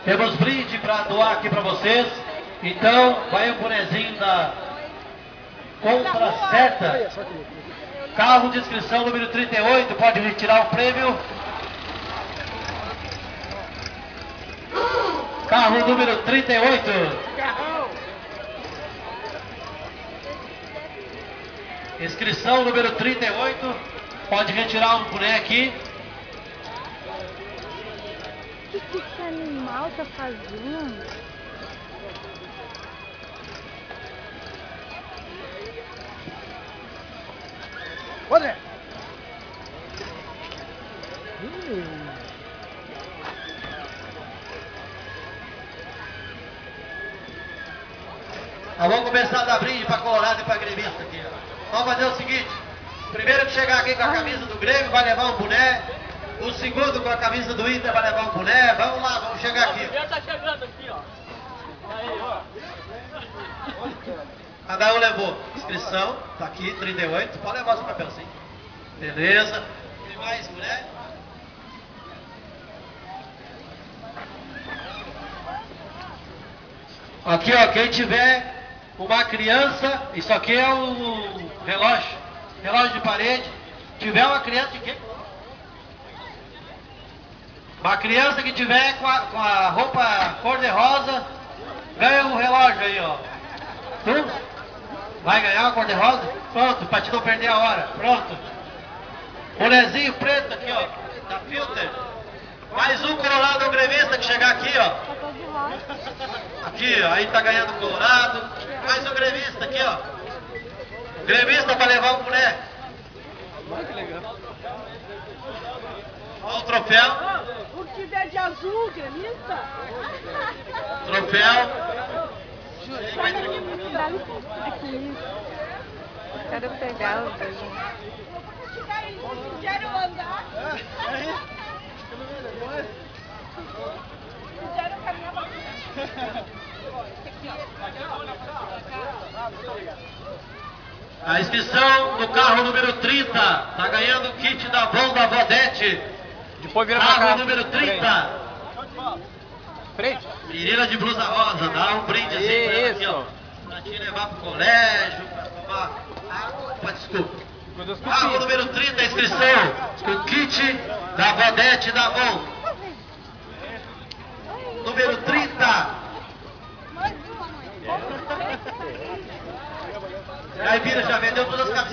Temos brinde para doar aqui para vocês. Então, vai o bonezinho da compra certa. Carro de inscrição número 38, pode retirar o prêmio. Carro número 38. Inscrição número 38, pode retirar o boné aqui. O que esse animal tá fazendo? André! Nós vamos começar a dar brinde para Colorado e para gremista aqui. Ó. Vamos fazer o seguinte: o primeiro que chegar aqui com a camisa do Grêmio vai levar um boné. O segundo com a camisa do Inter vai levar um boné. Vamos lá, vamos chegar aqui. O primeiro tá chegando aqui, ó. Aí, ó. Cada um levou. Inscrição, tá aqui, 38. Pode levar seu papelzinho. Beleza. Tem mais boné? Aqui, ó, quem tiver uma criança, isso aqui é o relógio de parede. Tiver uma criança de quê? Uma criança que tiver com a roupa cor-de-rosa, ganha um relógio aí, ó. Tu? Vai ganhar uma cor-de-rosa? Pronto, pra te não perder a hora. Pronto. Bonezinho preto aqui, ó, da Filter. Mais um Colorado gremista que chegar aqui, ó. Aqui, ó, aí tá ganhando Colorado. Mais um gremista aqui, ó. Gremista pra levar o boné. Olha o troféu. O que tiver de azul, gremista? Troféu. Aqui. Quero pegar os dois. Quero andar. Quero caminhar pra A inscrição do carro número 30. Tá ganhando o kit da Avon da Vodete. Depois vira pra cá. Carro número 30. Frente. Menina de blusa rosa, dá um brinde assim pra ela aqui, ó. Isso. Pra te levar pro colégio, pra tomar água. Opa, desculpa. Carro número 30, inscrição. O kit da Vodete da Avon. Número 30. Aí vira, já vendeu todas as camisetas.